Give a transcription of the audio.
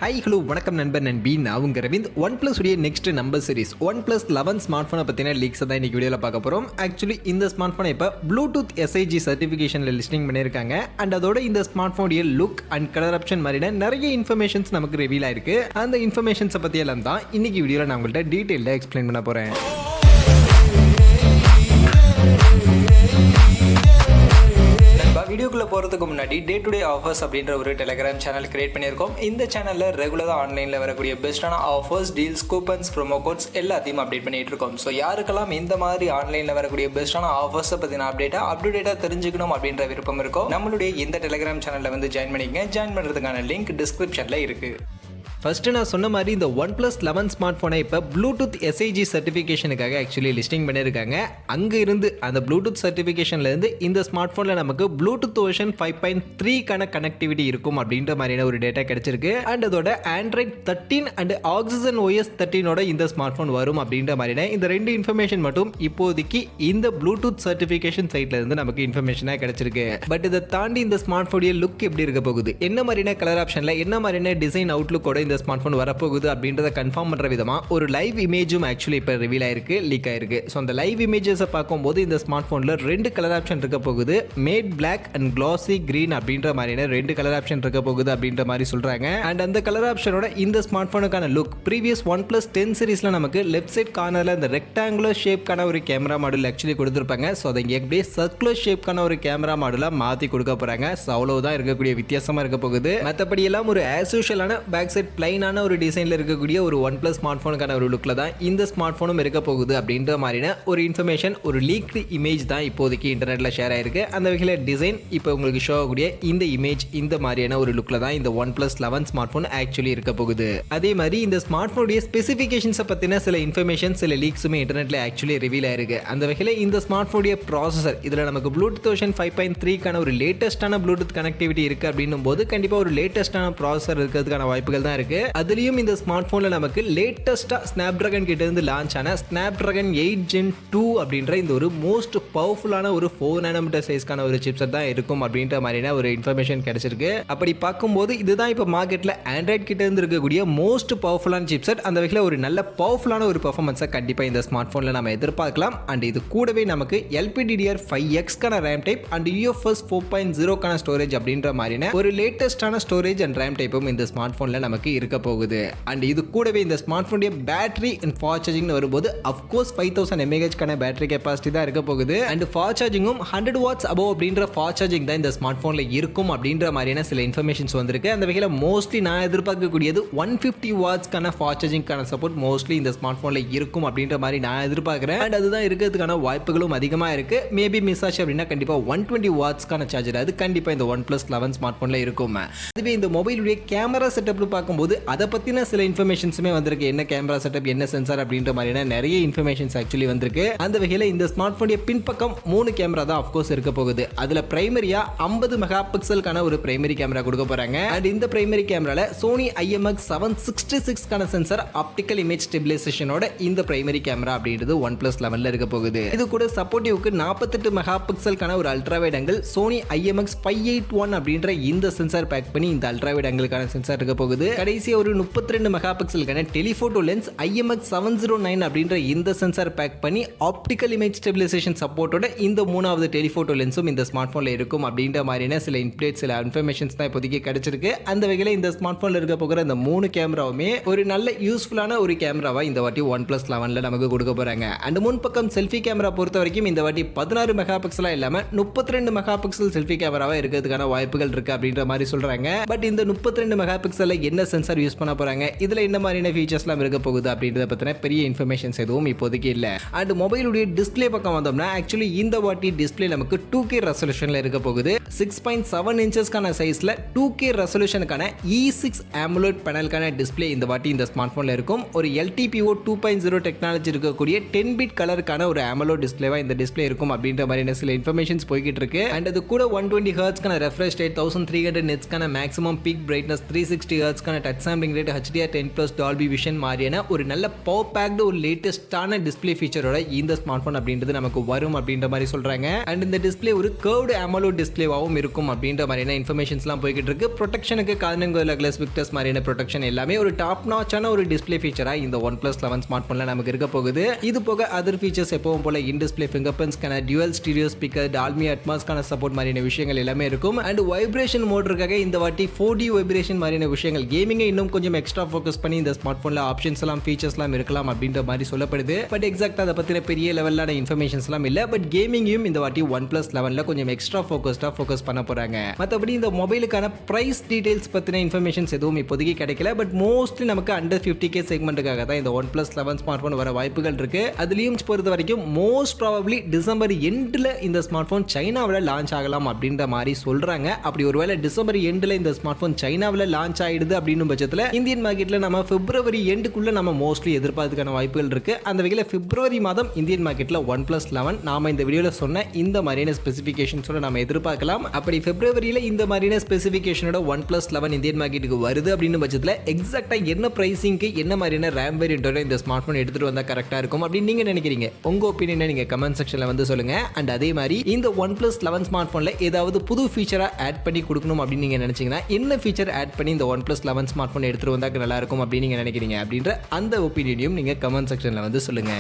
Hi hello வணக்கம் நண்பர் நண்பி நான் உங்க ரவிந்த் OnePlus உடைய next number series OnePlus 11 smart ஃபோனை பற்றின லீக்ஸ் தான் இன்னைக்கு வீடியோவில் பார்க்க போகிறோம். ஆக்சுவலி இந்த ஸ்மார்ட் ஃபோனை இப்போ ப்ளூடூத் SIG சர்டிஃபிகேஷனில் லிஸ்டிங் பண்ணியிருக்காங்க. அண்ட் அதோட இந்த ஸ்மார்ட் ஃபோனுடைய லுக் அண்ட் கலர் ஆப்ஷன் மாதிரியான நிறைய இன்ஃபர்மேஷன்ஸ் நமக்கு ரிவீல் ஆயிருக்கு. அந்த இன்ஃபர்மேஷன்ஸை பற்றி எல்லாம் தான் இன்னைக்கு வீடியோவில் நான் உங்கள்கிட்ட டீட்டெயிலாக எக்ஸ்பிளைன் பண்ண போகிறேன். வீடியோக்குள்ள போகிறதுக்கு முன்னாடி டே டு டே ஆஃபர்ஸ் அப்படின்ற ஒரு டெலிகிராம் சேனல் கிரியேட் பண்ணியிருக்கோம். இந்த சேனலில் ரெகுலராக ஆன்லைனில் வரக்கூடிய பெஸ்ட்டான offers, deals, coupons, promo quotes எல்லாத்தையும் அப்டேட் பண்ணிட்டு இருக்கோம். ஸோ யாருக்கெல்லாம் இந்த மாதிரி ஆன்லைனில் வரக்கூடிய பெஸ்ட்டான ஆஃபர்ஸை பற்றின அப்டேட்டாக தெரிஞ்சுக்கணும் அப்படின்ற விருப்பம் இருக்கும், நம்மளுடைய இந்த டெலிகிராம் சேனலில் வந்து ஜாயின் பண்ணிக்கங்க. ஜாயின் பண்ணுறதுக்கான லிங்க் டிஸ்கிரிப்ஷனில் இருக்குது. ஃபர்ஸ்ட் நான் சொன்ன மாதிரி இந்த OnePlus 11 ஸ்மார்ட் ஃபோனை இப்போ ப்ளூடூத் SIG சர்டிஃபிகேஷனுக்காக ஆக்சுவலி லிஸ்டிங் பண்ணியிருக்காங்க. அங்கே இருந்து அந்த ப்ளூடூத் சர்டிஃபிகேஷன்லேருந்து இந்த ஸ்மார்ட் ஃபோனில் நமக்கு ப்ளூடூத் வெர்ஷன் 5.3க்கான கனெக்டிவிட்டி இருக்கும் அப்படின்ற மாதிரியான ஒரு டேட்டா கிடைச்சிருக்கு. அண்ட் அதோட ஆண்ட்ராய்ட் 13 அண்ட் ஆக்சிஜன் OS 13ஓட இந்த ஸ்மார்ட் ஃபோன் வரும் அப்படின்ற மாதிரியான இந்த ரெண்டு இன்ஃபர்மேஷன் மட்டும் இப்போதைக்கு இந்த ப்ளூடூத் சர்டிஃபிகேஷன் சைட்ல இருந்து நமக்கு இன்ஃபர்மேஷனாக கிடைச்சிருக்கு. பட் இதை தாண்டி இந்த ஸ்மார்ட் ஃபோனுடைய லுக் எப்படி இருக்க போகுது, என்ன மாதிரியான கலர் ஆப்ஷனில், என்ன மாதிரியான டிசைன் அவுட்லுக்கோட இந்த ஸ்மார்ட் ஃபோன் வரப்போகுது அப்படின்றத கன்ஃபார்ம் பண்ற விதமா ஒரு லைவ் இமேஜும் ஆக்சுவலி இப்போ ரிவீல் ஆயிருக்கு, லீக் ஆயிருக்கு. ஸோ அந்த லைவ் இமேஜஸை பார்க்கும்போது இந்த ஸ்மார்ட் ஃபோனில் ரெண்டு கலர் ஆப்ஷன் இருக்க போகுது. மேட் பிளாக் அண்ட் கிளாசி கிரீன் அப்படின்ற மாதிரியான ரெண்டு கலர் ஆப்ஷன் இருக்க போகுது அப்படின்ற மாதிரி சொல்றாங்க. அண்ட் அந்த கலர் ஆப்ஷனோட இந்த ஸ்மார்ட் ஃபோனுக்கான லுக் ப்ரீவியஸ் OnePlus 10 சீரிஸ்ல நமக்கு லெஃப்ட் சைட் கார்னர்ல இந்த ரெக்டாங்குலர் ஷேப்கான ஒரு கேமரா மாடல் ஆக்சுவலி கொடுத்துருப்பாங்க. ஸோ அதை எப்படியே சர்க்குலர் ஷேப்கான ஒரு கேமரா மாடலா மாற்றி கொடுக்க போறாங்க. ஸோ அவ்வளவுதான் இருக்கக்கூடிய வித்தியாசமா இருக்க போகுது. மற்றபடி எல்லாம் ஒரு ஆஸ் யூஷுவலான பேக் சைட் பிளைனான ஒரு டிசைன்ல இருக்கக்கூடிய ஒரு OnePlus ஸ்மார்ட் ஃபோனுக்கான ஒரு லுக்ல தான் இந்த ஸ்மார்ட் ஃபோனும் இருக்க போகுது அப்படின்ற மாதிரியான ஒரு இன்ஃபர்மேஷன், ஒரு லீக்டு இமேஜ் தான் இப்போதைக்கு இன்டர்நெட்ல ஷேர் ஆயிருக்கு. அந்த வகையில் டிசைன் இப்போ உங்களுக்கு ஷோ ஆகக்கூடிய இந்த இமேஜ் இந்த மாதிரியான ஒரு லுக்ல தான் இந்த OnePlus 11 ஸ்மார்ட் ஃபோன் ஆக்சுவலி இருக்க போகுது. அதே மாதிரி இந்த ஸ்மார்ட் ஃபோனுடைய ஸ்பெசிஃபிகேஷன்ஸை பத்தின சில இன்ஃபர்மேஷன், சில லீக்ஸுமே இன்டர்நெட்ல ஆக்சுவலி ரிவீல் ஆயிருக்கு. அந்த வகையில் இந்த ஸ்மார்ட் ஃபோனுடைய ப்ராசஸர், இதுல நமக்கு ப்ளூடூத் வெர்ஷன் 5.3க்கான ஒரு லேட்டஸ்டான ப்ளூடூத் கனெக்டிவிட்டி இருக்கு அப்படின்னும் போது கண்டிப்பா ஒரு லேட்டஸ்டான ப்ராசஸர் இருக்கிறதுக்கான வாய்ப்புகள் தான் இருக்கு. அதுலயும் இந்த ஸ்மார்ட் போன்ல நமக்கு லேட்டஸ்டா Snapdragon கிட்ட இருந்து லான்ச் ஆன Snapdragon 8 Gen 2 அப்படின்ற இந்த ஒரு மோஸ்ட் பவர்ஃபுல்லான ஒரு 4 nm சைஸ்க்கான ஒரு சிப்செட் தான் இருக்கும் அப்படின்ற மாதிரியான ஒரு இன்ஃபர்மேஷன் கிடைச்சிருக்கு. அப்படி பார்க்கும்போது இதுதான் இப்போ மார்க்கெட்ல ஆண்ட்ராய்ட் கிட்ட இருந்து இருக்கக்கூடிய மோஸ்ட் பவர்ஃபுல்லான சிப்செட். அந்த வகையில் ஒரு நல்ல பவர்ஃபுல்லான ஒரு பெர்ஃபார்மன்ஸை கண்டிப்பா இந்த ஸ்மார்ட் போன்ல நம்ம எதிர்பார்க்கலாம். அண்ட் இது கூடவே நமக்கு LPDDR5X கான ரேம் டைப் அண்ட் UFS 4.0 கான ஸ்டோரேஜ் அப்படின்ற மாதிரியான ஒரு லேட்டஸ்டான ஸ்டோரேஜ் அண்ட் ரேம் டைப்பும் இந்த ஸ்மார்ட் போன்ல நமக்கு இருக்க போகுது. அண்ட் இது கூடவே இந்த ஸ்மார்ட் ஃபோனுடைய பேட்டரி அண்ட் ஃபாஸ்ட் சார்ஜிங் வரும்போது அஃப்கோர்ஸ் 5000 mAh கான பேட்டரி கெப்பாசிட்டி தான் இருக்க போகுது. அண்ட் ஃபாஸ்ட் சார்ஜிங்கும் 100 வாட்ஸ் அபவ் அப்படின்ற ஃபாஸ்ட் சார்ஜிங் தான் இந்த ஸ்மார்ட் ஃபோன்ல இருக்கும் அப்படின்ற மாதிரியான சில இன்ஃபர்மேஷன்ஸ் வந்திருக்கு. அந்த வகையில் மோஸ்ட்லி நான் எதிர்பார்க்கக்கூடியது 150 வாட்ஸ்க்கான ஃபாஸ்ட் சார்ஜிங்கான சப்போர்ட் மோஸ்ட்லி இந்த ஸ்மார்ட் ஃபோன்ல இருக்கும் அப்படின்ற மாதிரி நான் எதிர்பார்க்கிறேன். அண்ட் அதுதான் இருக்கிறதுக்கான வாய்ப்புகளும் அதிகமா இருக்கு. மேபி மிஸ் ஆச்சு அப்படின்னா கண்டிப்பா 120 வாட்ஸ்க்கான சார்ஜர் அது கண்டிப்பா இந்த OnePlus 11 ஸ்மார்ட் ஃபோன்ல இருக்கும். அதுவே இந்த மொபைலுடைய கேமரா செட்டப்னு பார்க்கும்போது அதை பத்தின சில இன்ஃபர்மேஷன்ஸுமே வந்திருக்கு. என்ன கேமரா செட்டப், என்ன சென்சார் அப்படின்ற மாதிரியான நிறைய இன்ஃபர்மேஷன்ஸ் ஆக்சுவலி வந்திருக்கு. அந்த வகையில் இந்த ஸ்மார்ட் போனுடைய பின்பக்கம் 3 கேமரா தான் ஆஃப்கோர்ஸ் இருக்க போகுது. அதுல பிரைமரியா 50 மெகா பிக்சலுக்கான ஒரு பிரைமரி கேமரா கொடுக்க போறாங்க. அண்ட் இந்த பிரைமரி கேமரால Sony IMX766 கான சென்சார் ஆப்டிகல் இமேஜ் ஸ்டெபிலைசேஷனோட இந்த பிரைமரி கேமரா அப்படின்றது OnePlus 11ல இருக்க போகுது. இது கூட சப்போர்ட்டிவ்க்கு 48 மெகா பிக்சலுக்கான ஒரு ultra wide angle Sony IMX581 அப்படின்ற இந்த சென்சார் பேக் பண்ணி இந்த அல்ட்ரா வைட் ஆங்கிளுக்கான சென்சார் இருக்க போகுது. கடைசியா ஒரு 32 மெகா பிக்சலுக்கான டெலிஃபோட்டோ லென்ஸ் IMX709 அப்படின்ற இந்த சென்சார் பேக் பண்ணி ஆப்டிகல் இமேஜ் ஸ்டெபிலைசேஷன் சப்போர்ட்டோட இந்த மூணாவது டெலிஃபோட்டோ லென்ஸும் இந்த ஸ்மார்ட் போன்ல இருக்கும் அப்படின்ற மாதிரியான சில இன்ஃப்ளேட், சில இன்ஃபர்மேஷன்ஸ் தான் இப்போதைக்கு கிடைச்சிருக்கு. அந்த வகையில் இந்த ஸ்மார்ட் போன்ல இருக்க போகிற இந்த 3 கேமராவுமே ஒரு நல்ல யூஸ்ஃபுல்லான ஒரு கேமராவா இந்த வாட்டி OnePlus 11ல நமக்கு கொடுக்க போறாங்க. அண்ட் முன்பக்கம் செல்ஃபி கேமரா பொறுத்த வரைக்கும் இந்த வாட்டி 16 மெகா பிக்சலா இல்லாம 32 மெகா பிக்சல் செல்ஃபி கேமராவா இருக்கிறதுக்கான வாய்ப்புகள் இருக்கு அப்படின்ற மாதிரி சொல்றாங்க. பட் இந்த 32 மெகா பிக்சல்ல என்ன சென்சார் யூஸ் பண்ண போறாங்க, இதுல என்ன மாதிரியான ஃபீச்சர்ஸ்லாம் இருக்க போகுது அப்படின்றத பத்தின பெரிய இன்ஃபர்மேஷன்ஸ் எதுவும் இப்போதைக்கு இல்ல. அண்ட் மொபைலுடைய டிஸ்ப்ளே பக்கம் வந்தோம்னா ஆக்சுவலி இந்த வாட்டி டிஸ்ப்ளே நமக்கு 2K ரெசல்யூஷன்ல இருக்க போகுது. 6.7 இன்ச்சஸ்க்கான சைஸ்ல 2K ரெசல்யூஷனுக்கான E6 AMOLED பேனலுக்கான டிஸ்ப்ளே இந்த வாட்டி இந்த ஸ்மார்ட் போன்ல இருக்கும். ஒரு LTPO 2.0 டெக்னாலஜி இருக்கக்கூடிய 10 பிட் கலருக்கான ஒரு AMOLED டிஸ்ப்ளேவா இந்த டிஸ்ப்ளே இருக்கும் அப்படின்ற மாதிரியான சில இன்ஃபர்மேஷன்ஸ் போய்கிட்டு இருக்கு. அண்ட் அது கூட 120 ஹெர்ட்ஸ்க்கான ரெஃப்ரெஷ் ரேட், 1300 nitsக்கான மேக்ஸிமம் பீக் பிரைட்னஸ், 360 ஹெர்ட்ஸ்க்கான touch touch sampling rate, HDR 10+ Dolby vision மாதிரியான ஒரு நல்ல பவர் பேக்டு ஒரு லேட்டஸ்டான டிஸ்ப்ளே ஃபீச்சரோட இந்த ஸ்மார்ட் போன் அப்படின்றது நமக்கு வரும் அப்படின்ற மாதிரி சொல்றாங்க. அண்ட் இந்த டிஸ்ப்ளே ஒரு கர்வ்டு AMOLED டிஸ்ப்ளேவாகவும் இருக்கும் அப்படின்ற மாதிரியான இன்ஃபர்மேஷன்ஸ்லாம் போய்கிட்டு இருக்கு. ப்ரொடெக்ஷனுக்கு கார்னிங் கிளாஸ் விக்டர்ஸ் மாதிரியான ப்ரொடெக்ஷன் எல்லாமே ஒரு டாப் நாச்சான ஒரு டிஸ்ப்ளே ஃபீச்சரா இந்த OnePlus 11 ஸ்மார்ட் போன்ல நமக்கு இருக்க போகுது. இது போக அதர் ஃபீச்சர்ஸ் எப்பவும் போல இன் டிஸ்ப்ளே ஃபிங்கர் பிரிண்ட்ஸ்க்கான டியூவல் ஸ்டீரியோ ஸ்பீக்கர், டால்பி அட்மாஸ்க்கான சப்போர்ட் மாதிரியான விஷயங்கள் எல்லாமே இருக்கும். அண்ட் வைப்ரேஷன் மோட் இருக்காக இந்த வாட்டி 4D வைப்ரேஷன் மாதிரியான விஷயங்கள் கேமிங்கை இன்னும் கொஞ்சம் எக்ஸ்ட்ரா ஃபோக்கஸ் பண்ணி இந்த ஸ்மார்ட் போன்ல ஆப்ஷன்ஸ் எல்லாம் ஃபீச்சர்ஸ் எல்லாம் இருக்கலாம் அப்படின்ற மாதிரி சொல்லப்படுது. பட் எக்ஸாக்ட்டா அதை பத்தின பெரிய லெவலான இன்ஃபர்மேஷன்ஸ் எல்லாம் இல்ல. பட் கேமிங்கையும் இந்த வாட்டி OnePlus 11ல கொஞ்சம் எக்ஸ்ட்ரா ஃபோக்கஸ் பண்ண போறாங்க. மற்றபடி இந்த மொபைலுக்கான பிரைஸ் டீடைல்ஸ் பத்தின இன்ஃபர்மேஷன்ஸ் எதுவும் இப்போதைக்கு கிடைக்கல. பட் மோஸ்ட்லி நமக்கு அண்டர் 50K செக்மெண்ட்டுக்காக தான் இந்த OnePlus 11 ஸ்மார்ட் போன் வர வாய்ப்புகள் இருக்கு. அதுலயும் பொறுத்த வரைக்கும் மோஸ்ட் ப்ராபபிலி டிசம்பர் எண்ட்ல இந்த ஸ்மார்ட் போன் சைனாவில் லான்ச் ஆகலாம் அப்படின்ற மாதிரி சொல்றாங்க. அப்படி ஒருவேளை டிசம்பர் எண்ட்ல இந்த ஸ்மார்ட் போன் சைனாவில் லான்ச் ஆயிடுது அப்படின்னு பட்சத்தில் இந்தியன் மார்க்கெட்ல நம்ம பிப்ரவரி எண்டுக்குள்ள நம்ம மோஸ்ட்லி எதிர்பார்த்துக்கான வாய்ப்புகள் இருக்கு. அந்த வகையில் பிப்ரவரி மாதம் இந்தியன் மார்க்கெட்ல OnePlus 11 நாம இந்த வீடியோல சொன்ன இந்த மாதிரியான ஸ்பெசிஃபிகேஷன்ஸோட நம்ம எதிர்பார்க்கலாம். அப்படி பிப்ரவரியில இந்த மாதிரியான ஸ்பெசிஃபிகேஷனோட OnePlus 11 இந்தியன் மார்க்கெட்டுக்கு வருது அப்படின்னு பட்சத்தில் எக்ஸாக்டா என்ன பிரைசிங்க்கு என்ன மாதிரியான ரேம் வேரியண்டோட இந்த ஸ்மார்ட் போன் எடுத்துட்டு வந்தா கரெக்டா இருக்கும் அப்படின்னு நீங்க நினைக்கிறீங்க? உங்க ஒப்பீனியனை நீங்க கமெண்ட் செக்ஷன்ல வந்து சொல்லுங்க. அண்ட் அதே மாதிரி இந்த OnePlus 11 ஸ்மார்ட் போன்ல ஏதாவது புது ஃபீச்சரா ஆட் பண்ணி கொடுக்கணும் அப்படின்னு நீங்க நினைச்சீங்கன்னா என்ன ஃபீச்சர் ஆட் பண்ணி இந்த OnePlus 11 ஸ்மார்ட் போன் எடுத்துட்டு வந்தா நல்லா இருக்கும் அப்படின்னு நீங்க நினைக்கிறீங்க அப்படின்ற அந்த ஒப்பீனியனையும் நீங்க கமெண்ட் செக்ஷன்ல வந்து சொல்லுங்க.